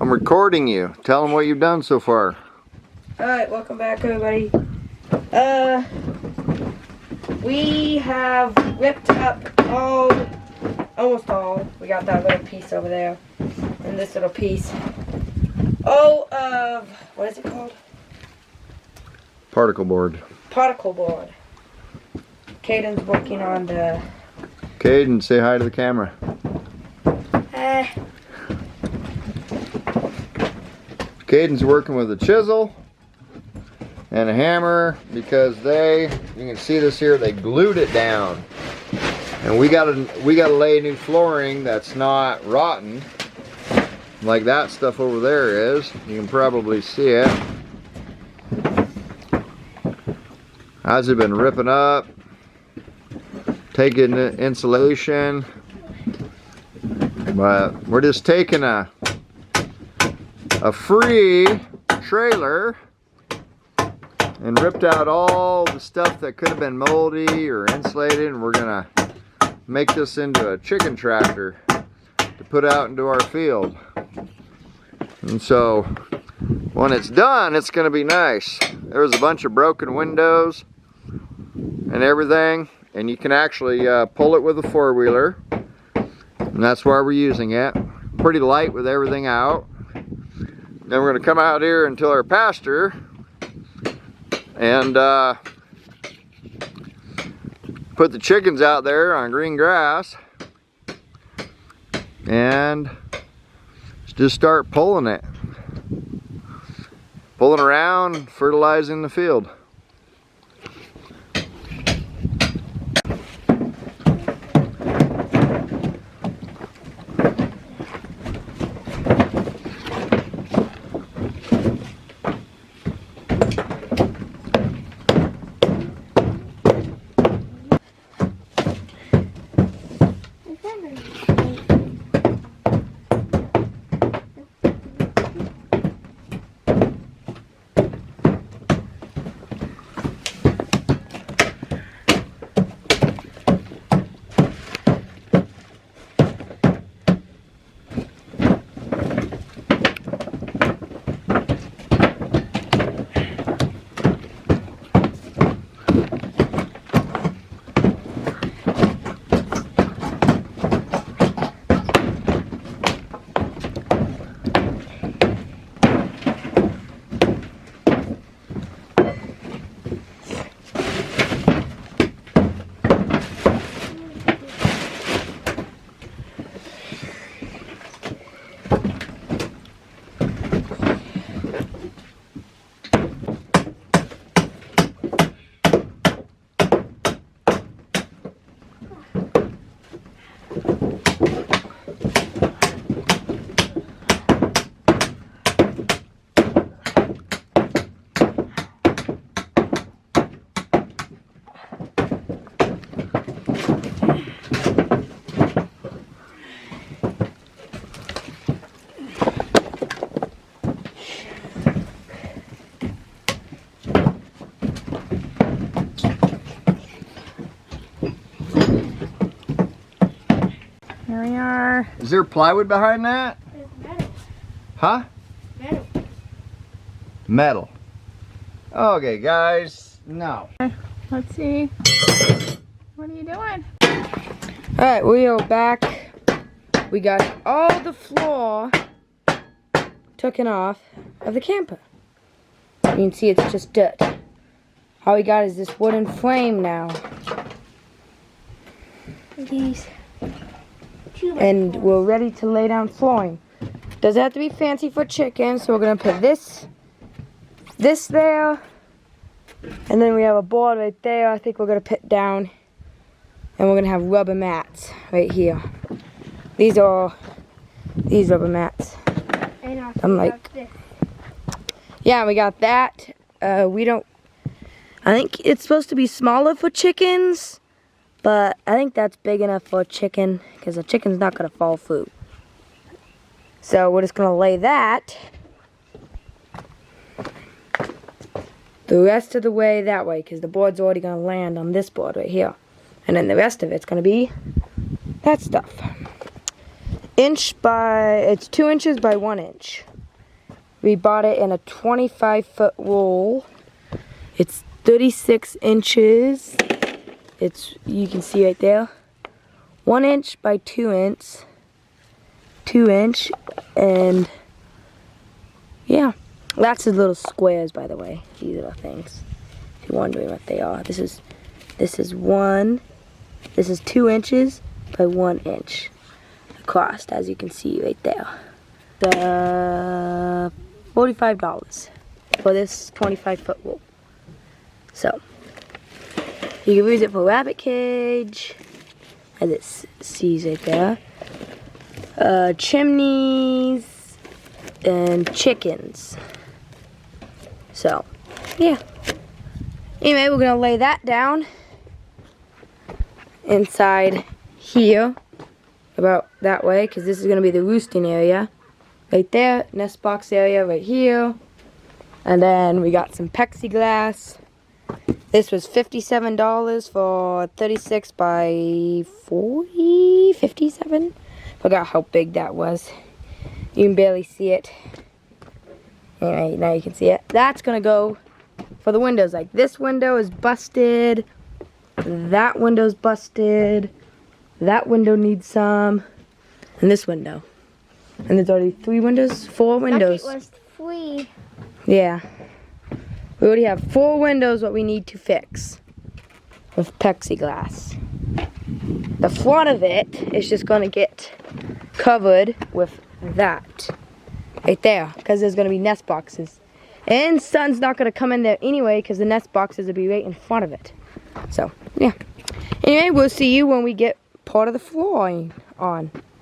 I'm recording you. Tell them what you've done so far. Alright, welcome back everybody. We have ripped up almost all. We got that little piece over there. And this little piece. All of, what is it called? Particle board. Particle board. Caden's working on the... Caden, say hi to the camera. Caden's working with a chisel and a hammer because you can see this here, they glued it down. And we gotta lay new flooring that's not rotten, like that stuff over there is. You can probably see it. As they've been ripping up, taking the insulation, but we're just taking a free trailer and ripped out all the stuff that could have been moldy or insulated, and we're gonna make this into a chicken tractor to put out into our field. And so when it's done, it's gonna be nice. There was a bunch of broken windows and everything, and you can actually pull it with a four-wheeler, and that's why we're using it. Pretty light with everything out. Then we're gonna come out here and till our pasture and put the chickens out there on green grass and just start pulling around, fertilizing the field. Here we are. Is there plywood behind that? It's metal. Huh? Metal. Metal. Okay, guys. No. Let's see. What are you doing? Alright, we are back. We got all the floor taken off of the camper. You can see it's just dirt. All we got is this wooden frame now. These. And we're ready to lay down flooring. Doesn't have to be fancy for chickens, so we're gonna put this there, and then we have a board right there. I think we're gonna put down, and we're gonna have rubber mats right here. These are these rubber mats. And I'm like, this. yeah, we got that. I think it's supposed to be smaller for chickens. But I think that's big enough for a chicken because a chicken's not going to fall through. So we're just going to lay that the rest of the way that way because the board's already going to land on this board right here. And then the rest of it's going to be that stuff. it's 2 inches by 1 inch. We bought it in a 25-foot roll. It's 36 inches. You can see right there. 1 inch by 2 inch. 2 inch, and yeah. That's the little squares, by the way. These little things. If you're wondering what they are. This is 2 inches by 1 inch across, as you can see right there. $45 for this 25-foot roll. So you can use it for rabbit cage, as it sees right there. Chimneys and chickens. So, yeah. Anyway, we're gonna lay that down inside here, about that way, because this is gonna be the roosting area. Right there, nest box area right here. And then we got some plexiglass. This was $57 for 36 by 40, 57. Forgot how big that was. You can barely see it. Anyway, now you can see it. That's gonna go for the windows. Like this window is busted. That window's busted. That window needs some. And this window. And there's already 4 windows. It was 3. Yeah. We already have 4 windows what we need to fix with plexiglass. The front of it is just gonna get covered with that right there, because there's gonna be nest boxes, and sun's not gonna come in there anyway because the nest boxes will be right in front of it. So yeah. Anyway, we'll see you when we get part of the flooring on.